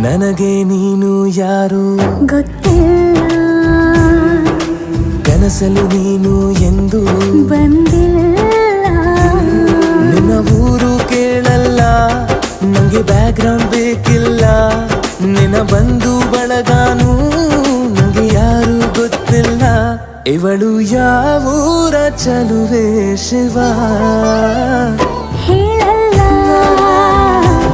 ನನಗೆ ನೀನು ಯಾರು ಗೊತ್ತಿಲ್ಲ, ಕನಸಲು ನೀನು ಎಂದು ಬಂದಿಲ್ಲ. ನಿನ್ನ ಊರು ಕೇಳಲ್ಲ, ನಂಗೆ ಬ್ಯಾಕ್ಗ್ರೌಂಡ್ ಬೇಕಿಲ್ಲ. ನಿನ್ನ ಬಂಧು ಬಳಗಾನು ನಂಗೆ ಯಾರು ಗೊತ್ತಿಲ್ಲ. ಇವಳು ಯಾವೂರ ಚಲುವೆ ಶಿವ.